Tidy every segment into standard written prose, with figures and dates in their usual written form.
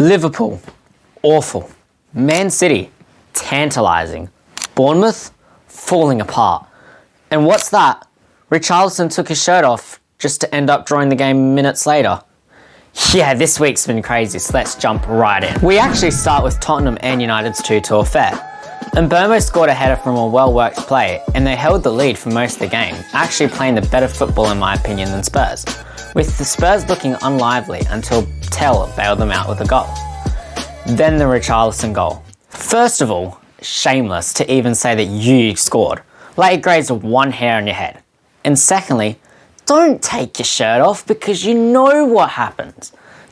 Liverpool, awful. Man City, tantalising. Bournemouth, falling apart. And what's that? Richarlison took his shirt off just to end up drawing the game minutes later. Yeah, this week's been crazy, so let's jump right in. We actually start with Tottenham and United's 2-2 affair. And Burmo scored a header from a well-worked play, and they held the lead for most of the game, actually playing the better football in my opinion than Spurs, with the Spurs looking unlively until Tell bailed them out with a goal. Then the Richarlison goal. First of all, shameless to even say that you scored, like it grazed one hair on your head. And secondly, don't take your shirt off because you know what happens.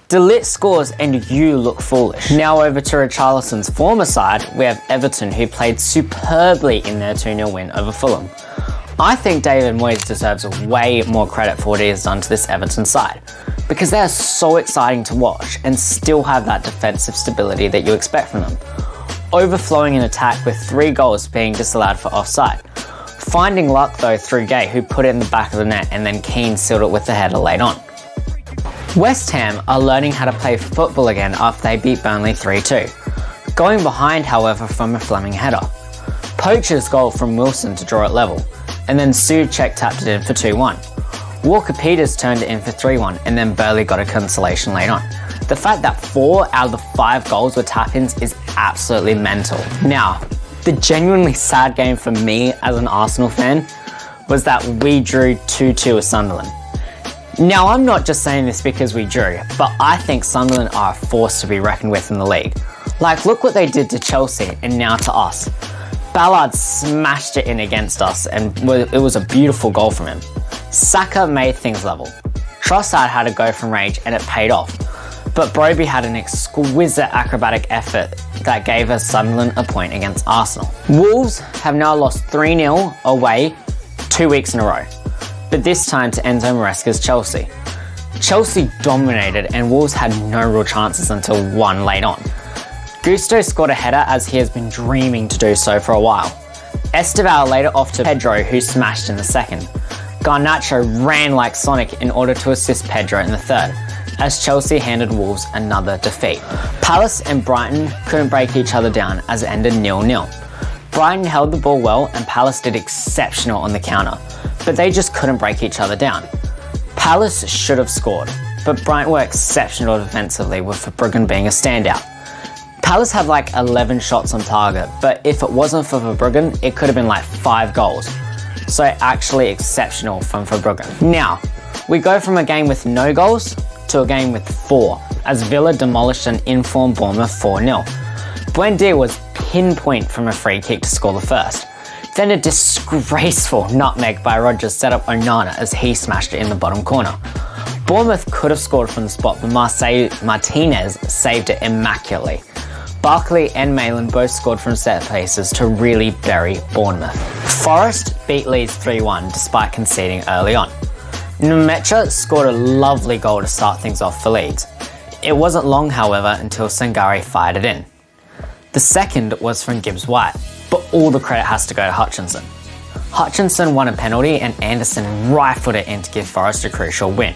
Delit scores and you look foolish. Now over to Richarlison's former side, we have Everton, who played superbly in their 2-0 win over Fulham. I think David Moyes deserves way more credit for what he has done to this Everton side, because they are so exciting to watch and still have that defensive stability that you expect from them. Overflowing in attack with 3 goals being disallowed for offside. Finding luck though through Gay, who put it in the back of the net, and then Keane sealed it with the header late on. West Ham are learning how to play football again after they beat Burnley 3-2. Going behind however from a Fleming header. Poacher's goal from Wilson to draw it level, and then Souček tapped it in for 2-1. Walker-Peters turned it in for 3-1, and then Burley got a consolation late on. The fact that 4 out of the 5 goals were tap-ins is absolutely mental. Now, the genuinely sad game for me as an Arsenal fan was that we drew 2-2 with Sunderland. Now, I'm not just saying this because we drew, but I think Sunderland are a force to be reckoned with in the league. Like, look what they did to Chelsea and now to us. Ballard smashed it in against us and it was a beautiful goal from him. Saka made things level. Trossard had a go from range and it paid off. But Broby had an exquisite acrobatic effort that gave us Sunderland a point against Arsenal. Wolves have now lost 3-0 away 2 weeks in a row, but this time to Enzo Maresca's Chelsea. Chelsea dominated and Wolves had no real chances until 1 late on. Gusto scored a header as he has been dreaming to do so for a while. Esteval laid it off to Pedro, who smashed in the second. Garnacho ran like Sonic in order to assist Pedro in the third, as Chelsea handed Wolves another defeat. Palace and Brighton couldn't break each other down as it ended 0-0. Brighton held the ball well and Palace did exceptional on the counter, but they just couldn't break each other down. Palace should have scored, but Brighton were exceptional defensively, with Verbruggen being a standout. Palace had like 11 shots on target, but if it wasn't for Verbruggen, it could have been like 5 goals. So actually exceptional from Verbruggen. Now, we go from a game with no goals to a game with 4, as Villa demolished an informed Bournemouth 4-0. Buendia was pinpoint from a free kick to score the first. Then a disgraceful nutmeg by Rodgers set up Onana as he smashed it in the bottom corner. Bournemouth could have scored from the spot, but Martinez saved it immaculately. Barkley and Malin both scored from set pieces to really bury Bournemouth. Forest beat Leeds 3-1 despite conceding early on. Nmecha scored a lovely goal to start things off for Leeds. It wasn't long, however, until Sangare fired it in. The second was from Gibbs-White, but all the credit has to go to Hutchinson. Hutchinson won a penalty and Anderson rifled it in to give Forest a crucial win.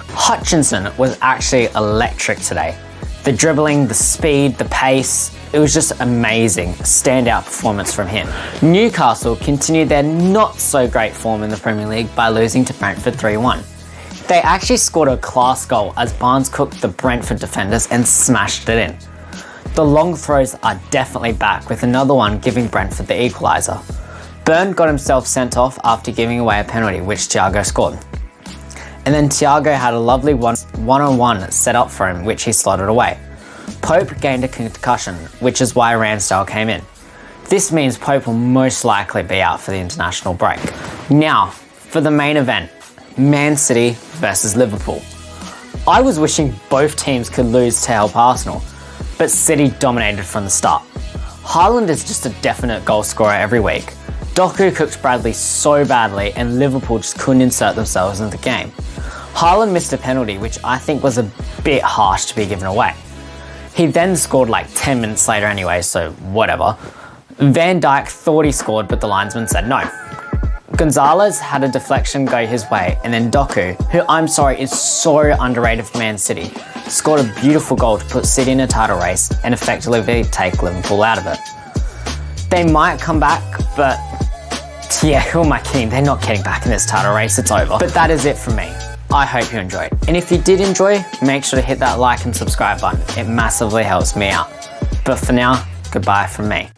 Hutchinson was actually electric today. The dribbling, the speed, the pace, it was just amazing. Standout performance from him. Newcastle continued their not so great form in the Premier League by losing to Brentford 3-1. They actually scored a class goal as Barnes cooked the Brentford defenders and smashed it in. The long throws are definitely back, with another one giving Brentford the equaliser. Byrne got himself sent off after giving away a penalty, which Thiago scored. And then Thiago had a lovely one-on-one set up for him, which he slotted away. Pope gained a concussion, which is why Ramsdale came in. This means Pope will most likely be out for the international break. Now, for the main event, Man City versus Liverpool. I was wishing both teams could lose to help Arsenal, but City dominated from the start. Haaland is just a definite goal scorer every week. Doku cooked Bradley so badly and Liverpool just couldn't insert themselves into the game. Haaland missed a penalty, which I think was a bit harsh to be given away. He then scored like 10 minutes later anyway, so whatever. Van Dijk thought he scored, but the linesman said no. Gonzalez had a deflection go his way, and then Doku, who I'm sorry is so underrated for Man City, scored a beautiful goal to put City in a title race and effectively take Liverpool out of it. They might come back, but yeah, who am I kidding? They're not getting back in this title race, it's over. But that is it from me. I hope you enjoyed. And if you did enjoy, make sure to hit that like and subscribe button. It massively helps me out. But for now, goodbye from me.